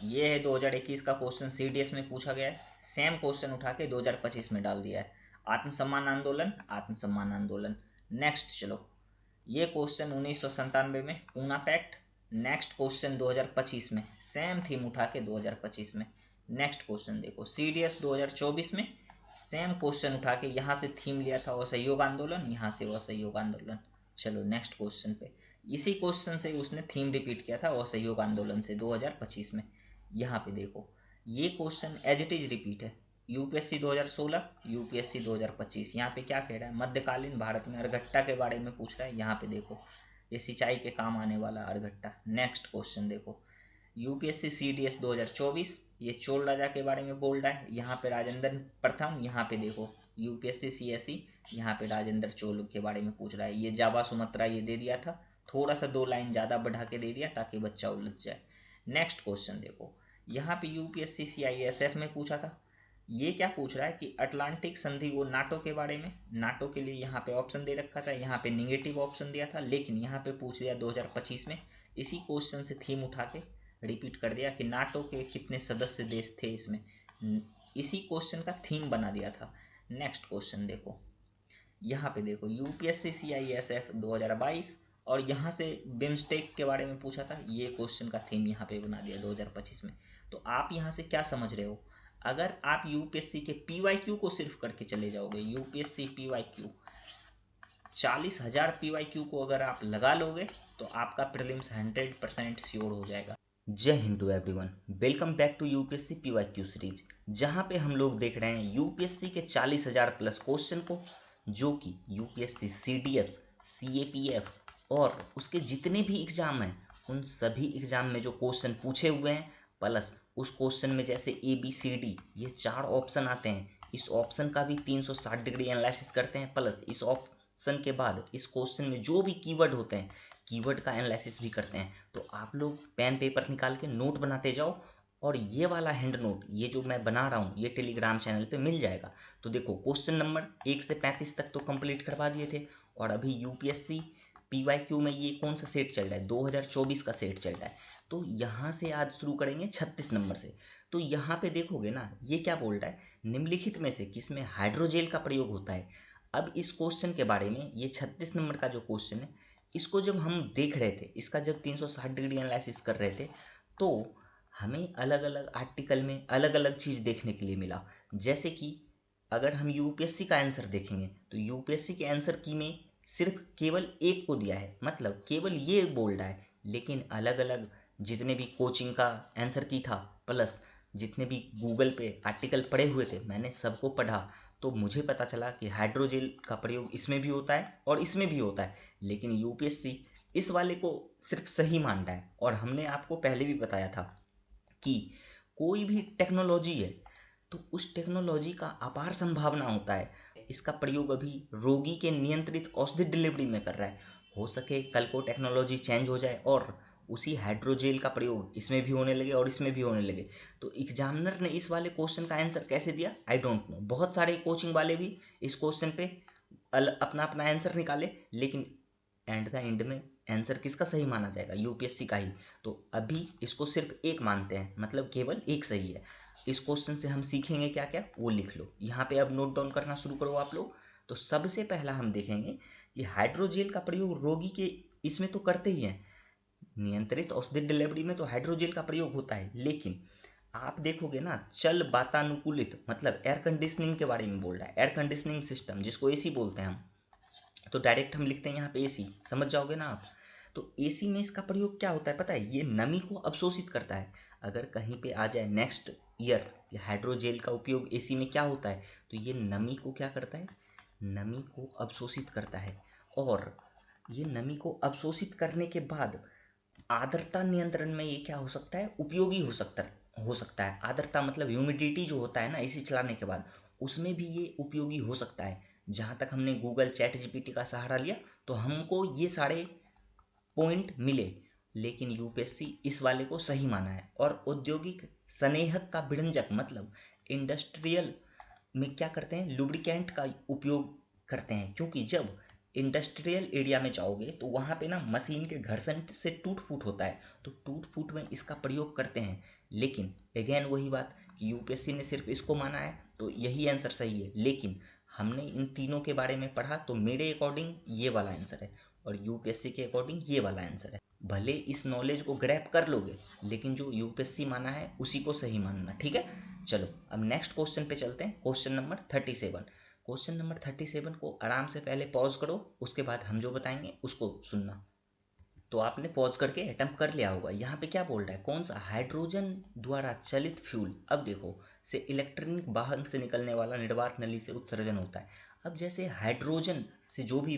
ये है 2021 का क्वेश्चन, सीडीएस में पूछा गया है। सेम क्वेश्चन उठा के 2025 में डाल दिया है। आत्मसम्मान आंदोलन, आत्मसम्मान आंदोलन। नेक्स्ट चलो, ये क्वेश्चन 1997 में पूना पैक्ट। नेक्स्ट क्वेश्चन 2025 में सेम थीम उठा के 2025 में। नेक्स्ट क्वेश्चन देखो, सीडीएस 2024 में सेम क्वेश्चन उठा के यहाँ से थीम लिया था असहयोग आंदोलन, यहाँ से असहयोग आंदोलन। चलो नेक्स्ट क्वेश्चन पे, इसी क्वेश्चन से उसने थीम रिपीट किया था असहयोग आंदोलन से 2025 में। यहाँ पे देखो, ये question as it is repeat है। UPSC 2016, UPSC 2025। यहाँ पे क्या कह रहा है, मध्यकालीन भारत में अर्घट्टा के बारे में पूछ रहा है। यहाँ पे देखो, ये सिंचाई के काम आने वाला अर्घट्टा। नेक्स्ट क्वेश्चन देखो, यूपीएससी सीडीएस 2024, ये चोल राजा के बारे में बोल रहा है। यहाँ पे राजेंद्र प्रथम, यहाँ पे देखो यूपीएससी सीएसई, यहाँ पे राजेंद्र चोल के बारे में पूछ रहा है। ये जावा सुमत्रा ये दे दिया था, थोड़ा सा 2 लाइन ज़्यादा बढ़ा के दे दिया ताकि बच्चा उलझ जाए। नेक्स्ट क्वेश्चन देखो, यहाँ पे यूपीएससी सीआईएसएफ में पूछा था। ये क्या पूछ रहा है कि अटलांटिक संधि वो नाटो के बारे में। नाटो के लिए यहाँ पे ऑप्शन दे रखा था, यहाँ पे निगेटिव ऑप्शन दिया था, लेकिन यहाँ पे पूछ दिया 2025 में। इसी क्वेश्चन से थीम उठा के रिपीट कर दिया कि नाटो के कितने सदस्य देश थे इसमें। इसी क्वेश्चन का थीम बना दिया था। नेक्स्ट क्वेश्चन देखो, यहाँ पे देखो यूपीएससी सीआईएसएफ 2022, और यहाँ से बिम्स्टेक के बारे में पूछा था। ये क्वेश्चन का थीम यहाँ पे बना दिया 2025 में। तो आप यहाँ से क्या समझ रहे हो, अगर आप यूपीएससी के पीवाईक्यू को सिर्फ करके चले जाओगे, यूपीएससी पीवाईक्यू 40,000 पीवाईक्यू को अगर आप लगा लोगे तो आपका प्रीलिम्स 100% श्योर हो जाएगा। Jai Hind to everyone, welcome back to UPSC PYQ series, जहाँ पे हम लोग देख रहे हैं यूपीएससी के 40,000 प्लस क्वेश्चन को, जो कि यूपीएससी सीडीएस, सीएपीएफ और उसके जितने भी एग्जाम हैं उन सभी एग्जाम में जो क्वेश्चन पूछे हुए हैं, प्लस उस क्वेश्चन में जैसे ए बी सी डी ये 4 ऑप्शन आते हैं, इस ऑप्शन का भी 360 डिग्री एनालिसिस करते हैं। प्लस इस ऑप्शन के बाद इस क्वेश्चन में जो भी कीवर्ड होते हैं, कीवर्ड का एनालिसिस भी करते हैं। तो आप लोग पेन पेपर निकाल के नोट बनाते जाओ, और ये वाला हैंड नोट ये जो मैं बना रहा हूँ ये टेलीग्राम चैनल पे मिल जाएगा। तो देखो, क्वेश्चन नंबर 1 से 35 तक तो कंप्लीट करवा दिए थे, और अभी यूपीएससी पीवाईक्यू में ये कौन सा सेट चल रहा है, 2024 का सेट चल रहा है। तो यहाँ से आज शुरू करेंगे 36 नंबर से। तो यहाँ पे देखोगे ना, ये क्या बोल रहा है, निम्नलिखित में से किसमें हाइड्रोजेल का प्रयोग होता है। अब इस क्वेश्चन के बारे में, ये 36 नंबर का जो क्वेश्चन है, इसको जब हम देख रहे थे, इसका जब 360 डिग्री एनालिसिस कर रहे थे, तो हमें अलग अलग आर्टिकल में अलग अलग चीज़ देखने के लिए मिला। जैसे कि अगर हम यूपीएससी का आंसर देखेंगे तो यूपीएससी के आंसर की में सिर्फ केवल एक को दिया है, मतलब केवल ये बोल रहा है, लेकिन अलग अलग जितने भी कोचिंग का आंसर की था, प्लस जितने भी गूगल पे आर्टिकल पढ़े हुए थे, मैंने सबको पढ़ा। तो मुझे पता चला कि हाइड्रोजेल का प्रयोग इसमें भी होता है और इसमें भी होता है, लेकिन यूपीएससी इस वाले को सिर्फ सही मान रहा है। और हमने आपको पहले भी बताया था कि कोई भी टेक्नोलॉजी है तो उस टेक्नोलॉजी का अपार संभावना होता है। इसका प्रयोग अभी रोगी के नियंत्रित औषधि डिलीवरी में कर रहा है, हो सके कल को टेक्नोलॉजी चेंज हो जाए और उसी हाइड्रोजेल का प्रयोग इसमें भी होने लगे और इसमें भी होने लगे। तो एग्जामिनर ने इस वाले क्वेश्चन का आंसर कैसे दिया, आई डोंट नो। बहुत सारे कोचिंग वाले भी इस क्वेश्चन पे अपना अपना आंसर निकाले, लेकिन एंड द एंड में आंसर किसका सही माना जाएगा, यूपीएससी का ही। तो अभी इसको सिर्फ एक मानते हैं, मतलब केवल एक सही है। इस क्वेश्चन से हम सीखेंगे क्या क्या, वो लिख लो यहाँ पे, अब नोट डाउन करना शुरू करो आप लोग। तो सबसे पहला हम देखेंगे कि हाइड्रोजेल का प्रयोग रोगी के इसमें तो करते ही हैं, नियंत्रित औषधि डिलीवरी में तो हाइड्रोजेल का प्रयोग होता है। लेकिन आप देखोगे ना, चल वातानुकूलित मतलब एयर कंडीशनिंग के बारे में बोल रहा है, एयर कंडीशनिंग सिस्टम जिसको एसी बोलते हैं हम, तो डायरेक्ट हम लिखते हैं यहाँ पे एसी, समझ जाओगे ना आप। तो एसी में इसका प्रयोग क्या होता है पता है, ये नमी को अवशोषित करता है। अगर कहीं पे आ जाए नेक्स्ट ईयर हाइड्रोजेल का उपयोग एसी में क्या होता है, तो ये नमी को क्या करता है, नमी को अवशोषित करता है। और ये नमी को अवशोषित करने के बाद आर्द्रता नियंत्रण में ये क्या हो सकता है, उपयोगी हो सकता है। आर्द्रता मतलब ह्यूमिडिटी जो होता है ना एसी चलाने के बाद, उसमें भी ये उपयोगी हो सकता है। जहाँ तक हमने गूगल चैट जीपीटी का सहारा लिया तो हमको ये सारे पॉइंट मिले, लेकिन यूपीएससी इस वाले को सही माना है। और औद्योगिक स्नेहक का विडंजक मतलब इंडस्ट्रियल में क्या करते हैं, लुब्रिकेंट का उपयोग करते हैं, क्योंकि जब इंडस्ट्रियल एरिया में जाओगे तो वहाँ पे ना मशीन के घर्षण से टूट फूट होता है, तो टूट फूट में इसका प्रयोग करते हैं। लेकिन अगेन वही बात कि यूपीएससी ने सिर्फ इसको माना है तो यही आंसर सही है, लेकिन हमने इन तीनों के बारे में पढ़ा तो मेरे अकॉर्डिंग ये वाला आंसर है और यूपीएससी के अकॉर्डिंग ये वाला आंसर है। भले इस नॉलेज को ग्रैब कर लोगे, लेकिन जो यूपीएससी माना है उसी को सही मानना, ठीक है। चलो अब नेक्स्ट क्वेश्चन पे चलते हैं, क्वेश्चन नंबर 37। क्वेश्चन नंबर 37 को आराम से पहले पॉज करो, उसके बाद हम जो बताएंगे उसको सुनना। तो आपने पॉज करके अटेम्प्ट कर लिया होगा। यहाँ पे क्या बोल रहा है, कौन सा हाइड्रोजन द्वारा चलित फ्यूल, अब देखो, से इलेक्ट्रॉनिक वाहन से निकलने वाला निर्वात नली से उत्सर्जन होता है। अब जैसे हाइड्रोजन से जो भी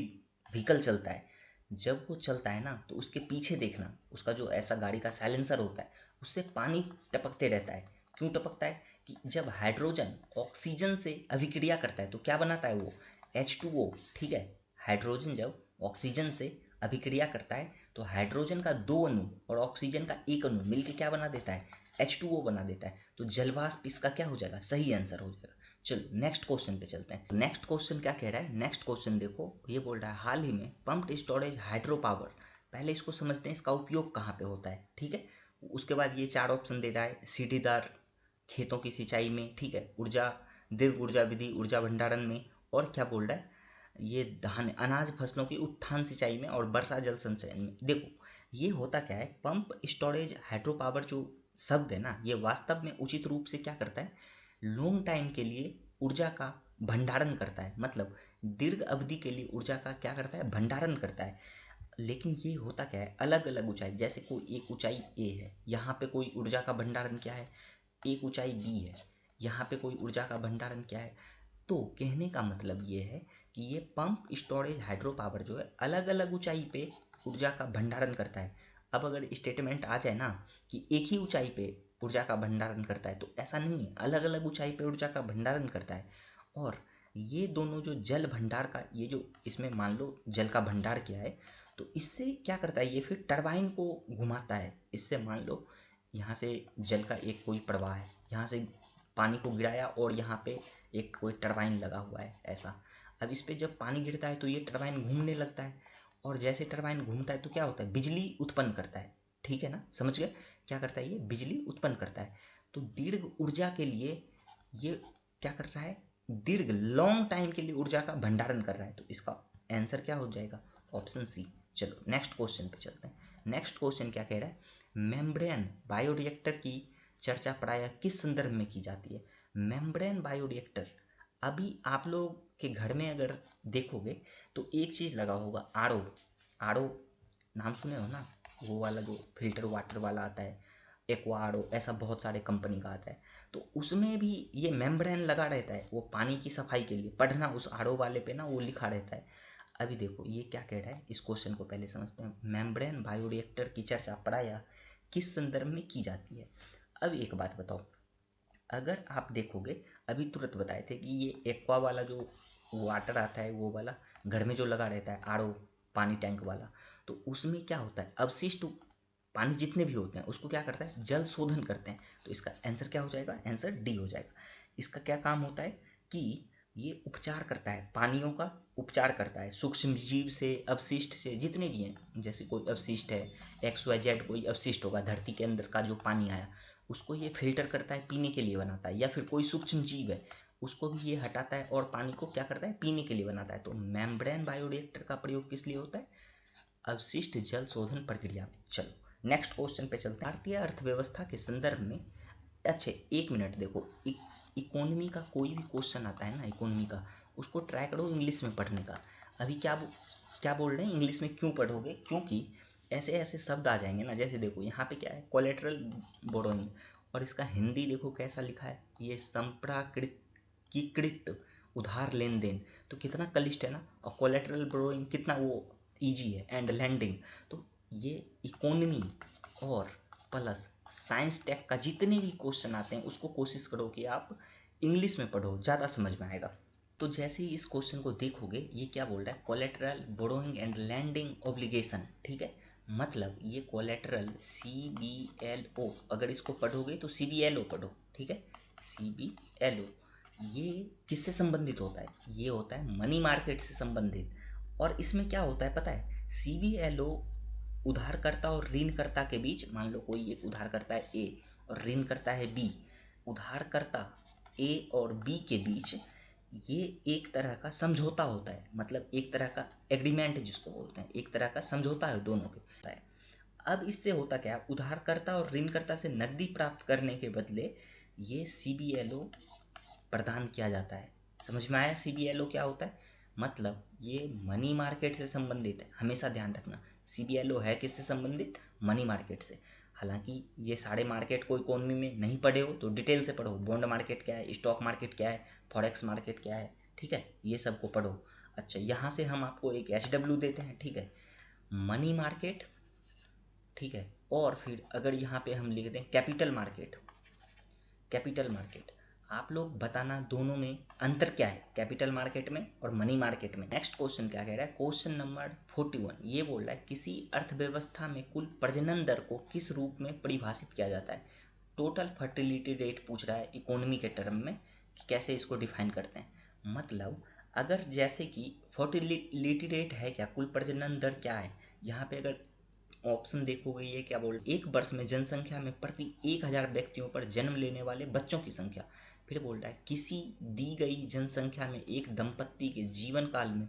व्हीकल चलता है, जब वो चलता है ना तो उसके पीछे देखना, उसका जो ऐसा गाड़ी का साइलेंसर होता है उससे पानी टपकते रहता है। क्यों टपकता है कि जब हाइड्रोजन ऑक्सीजन से अभिक्रिया करता है तो क्या बनाता है वो, H2O, ठीक है। हाइड्रोजन जब ऑक्सीजन से अभिक्रिया करता है तो हाइड्रोजन का 2 अणु और ऑक्सीजन का 1 अणु मिलकर क्या बना देता है, H2O बना देता है। तो जलवाष्प इसका क्या हो जाएगा, सही आंसर हो जाएगा। चलो नेक्स्ट क्वेश्चन पे चलते हैं। नेक्स्ट क्वेश्चन क्या कह रहा है, नेक्स्ट क्वेश्चन देखो, ये बोल रहा है हाल ही में पंप्ड स्टोरेज हाइड्रो पावर, पहले इसको समझते हैं इसका उपयोग कहाँ पे होता है, ठीक है। उसके बाद ये 4 ऑप्शन दे रहा है, सीढ़ीदार खेतों की सिंचाई में, ठीक है, ऊर्जा, दीर्घ ऊर्जा विधि, ऊर्जा भंडारण में, और क्या बोल रहा है, ये धान अनाज फसलों की उत्थान सिंचाई में और वर्षा जल संचयन में। देखो ये होता क्या है, पंप स्टोरेज हाइड्रो पावर जो शब्द है ना, ये वास्तव में उचित रूप से क्या करता है, लॉन्ग टाइम के लिए ऊर्जा का भंडारण करता है। मतलब दीर्घ अवधि के लिए ऊर्जा का क्या करता है, भंडारण करता है। लेकिन ये होता क्या है, अलग अलग ऊंचाई, जैसे कोई एक ऊंचाई ए है, यहाँ पे कोई ऊर्जा का भंडारण क्या है, एक ऊंचाई बी है, यहाँ पे कोई ऊर्जा का भंडारण क्या है। तो कहने का मतलब ये है कि ये पंप स्टोरेज हाइड्रो पावर जो है अलग अलग ऊंचाई पे ऊर्जा का भंडारण करता है। अब अगर स्टेटमेंट आ जाए ना कि एक ही ऊंचाई पे ऊर्जा का भंडारण करता है, तो ऐसा नहीं है, अलग अलग ऊंचाई पे ऊर्जा का भंडारण करता है। और ये दोनों जो जल भंडार का, ये जो इसमें मान लो जल का भंडार किया है, तो इससे क्या करता है, ये फिर टरबाइन को घुमाता है। इससे मान लो यहाँ से जल का एक कोई प्रवाह है, यहाँ से पानी को गिराया और यहाँ पे एक कोई टरबाइन लगा हुआ है ऐसा। अब इस पर जब पानी गिरता है तो ये टरबाइन घूमने लगता है, और जैसे टरबाइन घूमता है तो क्या होता है, बिजली उत्पन्न करता है, ठीक है ना, समझ गए, क्या करता है, ये बिजली उत्पन्न करता है। तो दीर्घ ऊर्जा के लिए ये क्या कर रहा है, दीर्घ लॉन्ग टाइम के लिए ऊर्जा का भंडारण कर रहा है। तो इसका आंसर क्या हो जाएगा, ऑप्शन सी। चलो नेक्स्ट क्वेश्चन पे चलते हैं। नेक्स्ट क्वेश्चन क्या कह रहा है, मेम्ब्रेन बायोरिएक्टर की चर्चा प्रायः किस संदर्भ में की जाती है। मेम्ब्रेन बायोरिएक्टर, अभी आप लोग के घर में अगर देखोगे तो एक चीज़ लगा होगा, आरओ। आरओ नाम सुने हो ना, वो वाला जो फिल्टर वाटर वाला आता है, एक्वा आरओ, ऐसा बहुत सारे कंपनी का आता है। तो उसमें भी ये मेम्ब्रेन लगा रहता है, वो पानी की सफाई के लिए, पढ़ना उस आरओ वाले पे ना वो लिखा रहता है। अभी देखो ये क्या कह रहा है, इस क्वेश्चन को पहले समझते हैं। मेम्ब्रेन बायोरिएक्टर की चर्चा प्रायः किस संदर्भ में की जाती है। अब एक बात बताओ, अगर आप देखोगे, अभी तुरंत बताए थे कि ये एक्वा वाला जो वाटर आता है, वो वाला घर में जो लगा रहता है आरओ, पानी टैंक वाला, तो उसमें क्या होता है, अवशिष्ट पानी जितने भी होते हैं उसको क्या करता है, जल शोधन करते हैं। तो इसका आंसर क्या हो जाएगा, आंसर डी हो जाएगा। इसका क्या काम होता है कि ये उपचार करता है, पानियों का उपचार करता है, सूक्ष्म जीव से, अवशिष्ट से, जितने भी हैं, जैसे कोई अवशिष्ट है, XYZ कोई अवशिष्ट होगा धरती के अंदर का जो पानी आया, उसको ये फिल्टर करता है, पीने के लिए बनाता है। या फिर कोई सूक्ष्म जीव है, उसको भी ये हटाता है और पानी को क्या करता है, पीने के लिए बनाता है। तो मेम्ब्रेन बायोरिएक्टर का प्रयोग किस लिए होता है, अवशिष्ट जल शोधन प्रक्रिया में। चलो नेक्स्ट क्वेश्चन पे चलते हैं। भारतीय अर्थव्यवस्था के संदर्भ में, अच्छे एक मिनट देखो, इकोनॉमी का कोई भी क्वेश्चन आता है ना, इकोनॉमी का, उसको ट्राई करो इंग्लिश में पढ़ने का। अभी क्या बोल रहे हैं, इंग्लिश में क्यों पढ़ोगे, क्योंकि ऐसे ऐसे शब्द आ जाएंगे ना, जैसे देखो यहाँ पे क्या है, कोलेटरल बोरोइंग, और इसका हिंदी देखो कैसा लिखा है, ये संप्राकृतिक उधार लेन देन, तो कितना क्लिष्ट है ना। और कोलेटरल बोरोइंग कितना वो ईजी है, एंड लैंडिंग। तो ये इकोनॉमी और प्लस साइंस टेक का जितने भी क्वेश्चन आते हैं उसको कोशिश करो कि आप इंग्लिश में पढ़ो, ज़्यादा समझ में आएगा। तो जैसे ही इस क्वेश्चन को देखोगे, ये क्या बोल रहा है, collateral borrowing and lending obligation, ठीक है। मतलब ये कोलेटरल CBLO, अगर इसको पढ़ोगे तो CBLO पढ़ो, ठीक है, CBLO। ये किससे संबंधित होता है, ये होता है मनी मार्केट से संबंधित। और इसमें क्या होता है पता है, CBLO उधारकर्ता और ऋणकर्ता के बीच, मान लो कोई एक उधारकर्ता है A और ऋण करता है बी। उधारकर्ता ए और बी के बीच ये एक तरह का समझौता होता है, मतलब एक तरह का एग्रीमेंट जिसको बोलते हैं, एक तरह का समझौता है दोनों के होता है। अब इससे होता क्या है, उधारकर्ता और ऋणकर्ता से नकदी प्राप्त करने के बदले ये CBLO प्रदान किया जाता है। समझ में आया CBLO क्या होता है? मतलब ये मनी मार्केट से संबंधित है, हमेशा ध्यान रखना। CBLO है किससे संबंधित? मनी मार्केट से। हालांकि ये सारे मार्केट को इकोनॉमी में नहीं पढ़े हो तो डिटेल से पढ़ो, बॉन्ड मार्केट क्या है, स्टॉक मार्केट क्या है, फॉरेक्स मार्केट क्या है, ठीक है, ये सब को पढ़ो। अच्छा, यहाँ से हम आपको एक HW देते हैं, ठीक है, मनी मार्केट, ठीक है, और फिर अगर यहाँ पे हम लिख दें कैपिटल मार्केट, कैपिटल मार्केट, आप लोग बताना दोनों में अंतर क्या है, कैपिटल मार्केट में और मनी मार्केट में। नेक्स्ट क्वेश्चन क्या कह रहा है, क्वेश्चन नंबर 41, ये बोल रहा है किसी अर्थव्यवस्था में कुल प्रजनन दर को किस रूप में परिभाषित किया जाता है। टोटल फर्टिलिटी रेट पूछ रहा है इकोनॉमी के टर्म में कि कैसे इसको डिफाइन करते हैं। मतलब अगर जैसे कि फर्टिलिटी रेट है क्या, कुल प्रजनन दर क्या है, यहाँ पे अगर ऑप्शन देखोगे ये क्या बोल, एक वर्ष में जनसंख्या में प्रति 1000 व्यक्तियों पर जन्म लेने वाले बच्चों की संख्या। फिर बोल रहा है किसी दी गई जनसंख्या में एक दंपत्ति के जीवन काल में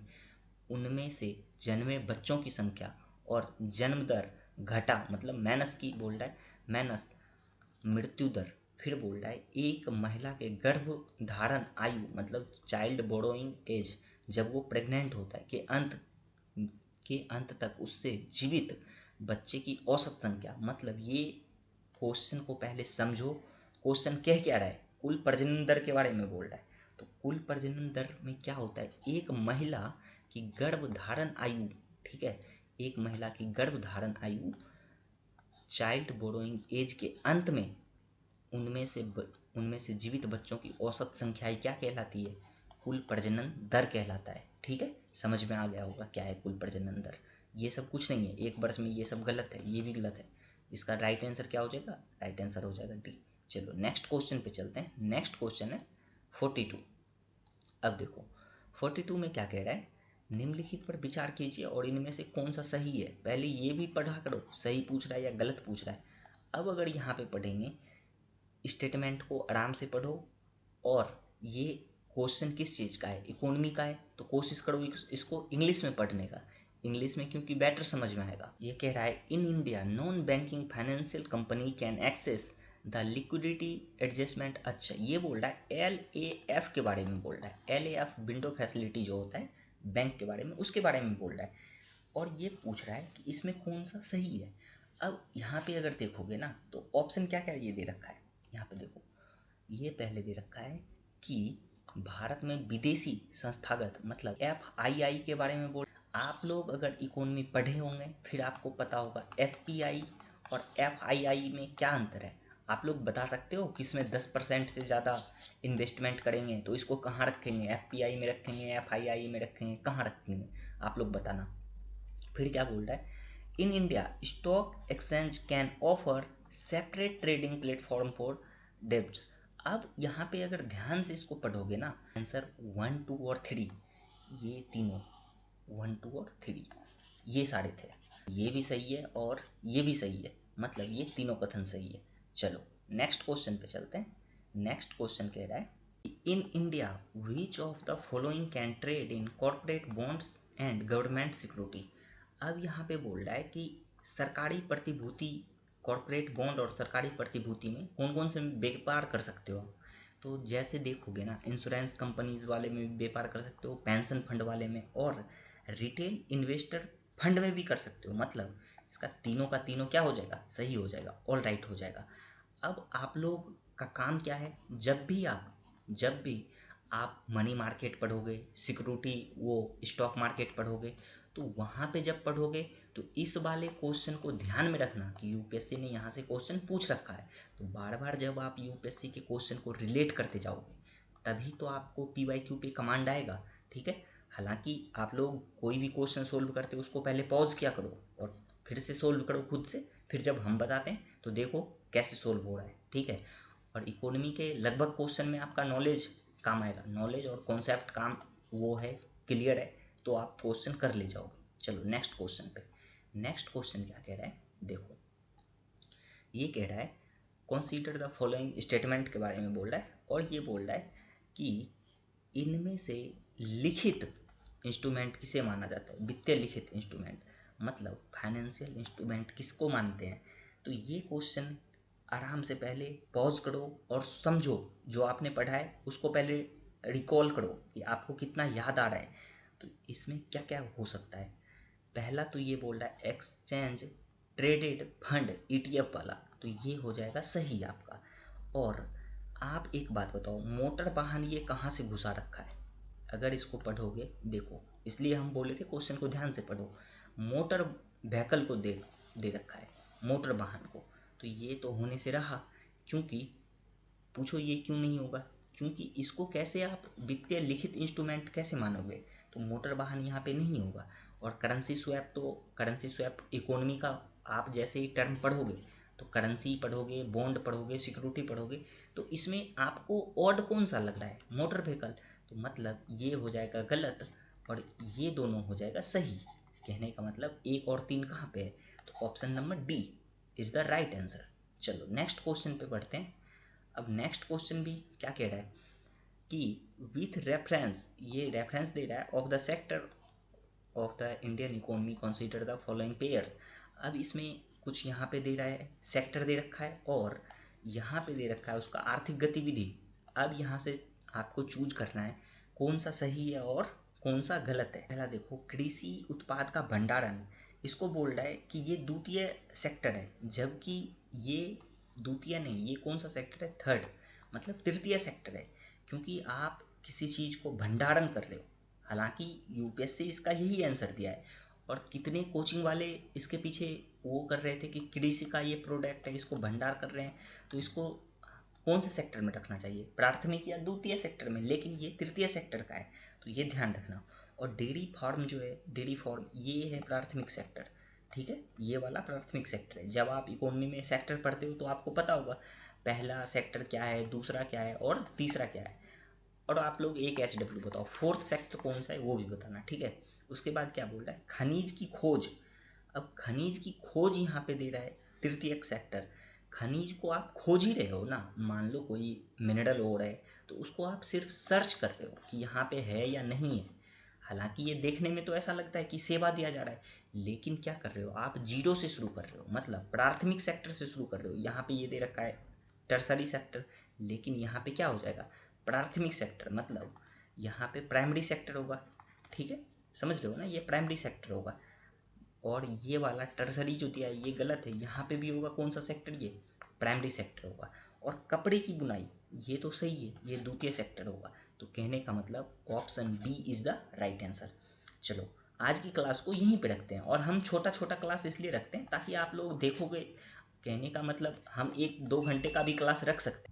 उनमें से जन्मे बच्चों की संख्या और जन्म दर घटा, मतलब माइनस की बोल रहा है, माइनस मृत्यु दर। फिर बोल रहा है एक महिला के गर्भ धारण आयु, मतलब चाइल्ड बोरोइंग एज, जब वो प्रेग्नेंट होता है के अंत तक उससे जीवित बच्चे की औसत संख्या। मतलब ये क्वेश्चन को पहले समझो, क्वेश्चन कह क्या रहा है, कुल प्रजनन दर के बारे में बोल रहा है। तो कुल प्रजनन दर में क्या होता है, एक महिला की गर्भ धारण आयु, ठीक है, एक महिला की गर्भ धारण आयु चाइल्ड बोरोइंग एज के अंत में उनमें से जीवित बच्चों की औसत संख्या ही क्या कहलाती है, कुल प्रजनन दर कहलाता है। ठीक है, समझ में आ गया होगा क्या है कुल प्रजनन दर। ये सब कुछ नहीं है, एक वर्ष में ये सब गलत है, ये भी गलत है। इसका राइट आंसर क्या हो जाएगा, राइट आंसर हो जाएगा डी। चलो नेक्स्ट क्वेश्चन पे चलते हैं। नेक्स्ट क्वेश्चन है 42। अब देखो 42 में क्या कह रहा है, निम्नलिखित पर विचार कीजिए और इनमें से कौन सा सही है। पहले ये भी पढ़ा करो सही पूछ रहा है या गलत पूछ रहा है। अब अगर यहाँ पे पढ़ेंगे, स्टेटमेंट को आराम से पढ़ो, और ये क्वेश्चन किस चीज़ का है, इकोनॉमी का है, तो कोशिश करो इसको इंग्लिश में पढ़ने का, इंग्लिश में, क्योंकि बेटर समझ में आएगा। ये कह रहा है in India non banking financial company can access the liquidity adjustment. अच्छा, ये बोल रहा है LAF के बारे में बोल रहा है, LAF विंडो फैसिलिटी जो होता है बैंक के बारे में, उसके बारे में बोल रहा है, और ये पूछ रहा है कि इसमें कौन सा सही है। अब यहाँ पे अगर देखोगे ना तो ऑप्शन क्या क्या ये दे रखा है, यहाँ पे देखो, ये पहले दे रखा है कि भारत में विदेशी संस्थागत, मतलब FII के बारे में बोल। आप लोग अगर इकोनॉमी पढ़े होंगे फिर आपको पता होगा FPI और FII में क्या अंतर है। आप लोग बता सकते हो किसमें 10% से ज़्यादा इन्वेस्टमेंट करेंगे तो इसको कहाँ रखेंगे, FPI में रखेंगे, FII में रखेंगे, कहाँ रखेंगे, आप लोग बताना। फिर क्या बोल रहा है, in India stock exchange can offer separate trading platform for debts. अब यहाँ पे अगर ध्यान से इसको पढ़ोगे ना, आंसर 1, 2 और 3, ये तीनों 1, 2 और 3 ये सारे थे, ये भी सही है और ये भी सही है, मतलब ये तीनों कथन सही है। चलो नेक्स्ट क्वेश्चन पे चलते हैं। नेक्स्ट क्वेश्चन कह रहा है in India which of the following can trade in corporate bonds and government security. अब यहाँ पे बोल रहा है कि सरकारी प्रतिभूति, कॉर्पोरेट बॉन्ड और सरकारी प्रतिभूति में कौन कौन से व्यापार कर सकते हो। तो जैसे देखोगे ना, इंश्योरेंस कंपनीज वाले में भी व्यापार कर सकते हो, पेंशन फंड वाले में, और रिटेल इन्वेस्टर फंड में भी कर सकते हो। मतलब इसका तीनों का तीनों क्या हो जाएगा, सही हो जाएगा, ऑल राइट हो जाएगा। अब आप लोग का काम क्या है, जब भी आप मनी मार्केट पढ़ोगे, सिक्योरिटी वो स्टॉक मार्केट पढ़ोगे, तो वहाँ पे जब पढ़ोगे तो इस वाले क्वेश्चन को ध्यान में रखना कि यूपीएससी ने यहाँ से क्वेश्चन पूछ रखा है। तो बार बार जब आप यूपीएससी के क्वेश्चन को रिलेट करते जाओगे तभी तो आपको PYQ पे कमांड आएगा। ठीक है, हालांकि आप लोग कोई भी क्वेश्चन सोल्व करते हो उसको पहले पॉज किया करो और फिर से सोल्व करो खुद से, फिर जब हम बताते हैं तो देखो कैसे सोल्व हो रहा है। ठीक है, और इकोनॉमी के लगभग क्वेश्चन में आपका नॉलेज काम आएगा, नॉलेज और कॉन्सेप्ट काम वो है, क्लियर है, तो आप क्वेश्चन कर ले जाओगे। चलो नेक्स्ट क्वेश्चन पे। नेक्स्ट क्वेश्चन क्या कह रहा है, देखो ये कह रहा है कंसीडर द फॉलोइंग स्टेटमेंट के बारे में बोल रहा है, और ये बोल रहा है कि इनमें से लिखित इंस्ट्रूमेंट किसे माना जाता है। वित्तीय लिखित इंस्ट्रूमेंट मतलब फाइनेंशियल इंस्ट्रूमेंट किसको मानते हैं। तो ये क्वेश्चन आराम से पहले पॉज करो और समझो, जो आपने पढ़ा है उसको पहले रिकॉल करो कि आपको कितना याद आ रहा है। तो इसमें क्या क्या हो सकता है। पहला तो ये बोल रहा है एक्सचेंज ट्रेडेड फंड ईटीएफ वाला, तो ये हो जाएगा सही आपका। और आप एक बात बताओ, मोटर वाहन ये कहाँ से घुसा रखा है। अगर इसको पढ़ोगे, देखो इसलिए हम बोले थे क्वेश्चन को ध्यान से पढ़ो। मोटर व्हीकल को दे दे रखा है, मोटर वाहन को, तो ये तो होने से रहा। क्योंकि पूछो ये क्यों नहीं होगा, क्योंकि इसको कैसे आप वित्तीय लिखित इंस्ट्रूमेंट कैसे मानोगे। तो मोटर वाहन यहाँ पे नहीं होगा। और करेंसी स्वैप, तो करेंसी स्वैप इकोनॉमी का आप जैसे ही टर्म पढ़ोगे तो करेंसी पढ़ोगे, बॉन्ड पढ़ोगे, सिक्योरिटी पढ़ोगे, तो इसमें आपको ऑड कौन सा लग रहा है, मोटर व्हीकल। तो मतलब ये हो जाएगा गलत और ये दोनों हो जाएगा सही। कहने का मतलब 1 और 3 कहाँ पे है, तो option number D is the right answer. चलो नेक्स्ट क्वेश्चन पे बढ़ते हैं। अब नेक्स्ट क्वेश्चन भी क्या कह रहा है कि विथ रेफरेंस, ये रेफरेंस दे रहा है of the sector of the Indian economy consider the following pairs. अब इसमें कुछ यहाँ पे दे रहा है, सेक्टर दे रखा है और यहाँ पे दे रखा है उसका आर्थिक गतिविधि। अब यहाँ से आपको चूज करना है कौन सा सही है और कौन सा गलत है। पहला देखो, कृषि उत्पाद का भंडारण, इसको बोल रहा है कि ये द्वितीय सेक्टर है, जबकि ये द्वितीय नहीं, ये कौन सा सेक्टर है, थर्ड, मतलब तृतीय सेक्टर है। क्योंकि आप किसी चीज़ को भंडारण कर रहे हो। हालांकि यूपीएससी इसका यही आंसर दिया है, और कितने कोचिंग वाले इसके पीछे वो कर रहे थे कि कृषि का ये प्रोडक्ट है, इसको भंडार कर रहे हैं, तो इसको कौन से सेक्टर में रखना चाहिए, प्राथमिक या द्वितीय सेक्टर में, लेकिन ये तृतीय सेक्टर का है, तो ये ध्यान रखना। और डेयरी फार्म जो है, डेयरी फार्म ये है प्राथमिक सेक्टर, ठीक है, ये वाला प्राथमिक सेक्टर है। जब आप इकोनॉमी में सेक्टर पढ़ते हो तो आपको पता होगा पहला सेक्टर क्या है, दूसरा क्या है और तीसरा क्या है। और आप लोग एक HW बताओ, फोर्थ सेक्टर कौन सा है वो भी बताना, ठीक है। उसके बाद क्या बोल रहा है, खनिज की खोज। अब खनिज की खोज यहाँ पे दे रहा है तृतीय सेक्टर। खनिज को आप खोज ही रहे हो ना, मान लो कोई मिनरल और है तो उसको आप सिर्फ सर्च कर रहे हो कि यहाँ पे है या नहीं है। हालांकि ये देखने में तो ऐसा लगता है कि सेवा दिया जा रहा है, लेकिन क्या कर रहे हो आप, जीरो से शुरू कर रहे हो, मतलब प्राथमिक सेक्टर से शुरू कर रहे हो। यहाँ पे ये दे रखा है टर्सरी सेक्टर, लेकिन यहाँ पे क्या हो जाएगा, प्राथमिक सेक्टर, मतलब यहाँ पे प्राइमरी सेक्टर होगा, ठीक है, समझ रहे हो ना, ये प्राइमरी सेक्टर होगा। और ये वाला टर्सरी जो दिया है ये गलत है, यहाँ पे भी होगा कौन सा सेक्टर, ये प्राइमरी सेक्टर होगा। और कपड़े की बुनाई ये तो सही है, ये द्वितीय सेक्टर होगा। तो कहने का मतलब option B is the right answer. चलो आज की क्लास को यहीं पे रखते हैं, और हम छोटा छोटा क्लास इसलिए रखते हैं ताकि आप लोग देखोगे। कहने का मतलब हम 1-2 घंटे का भी क्लास रख सकते हैं।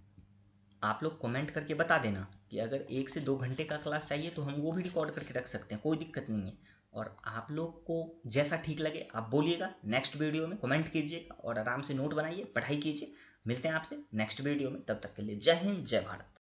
आप लोग कमेंट करके बता देना कि अगर 1 से 2 घंटे का क्लास चाहिए तो हम वो भी रिकॉर्ड करके रख सकते हैं, कोई दिक्कत नहीं है। और आप लोग को जैसा ठीक लगे आप बोलिएगा, नेक्स्ट वीडियो में कमेंट कीजिएगा और आराम से नोट बनाइए, पढ़ाई कीजिए। मिलते हैं आपसे नेक्स्ट वीडियो में, तब तक के लिए जय हिंद, जय भारत।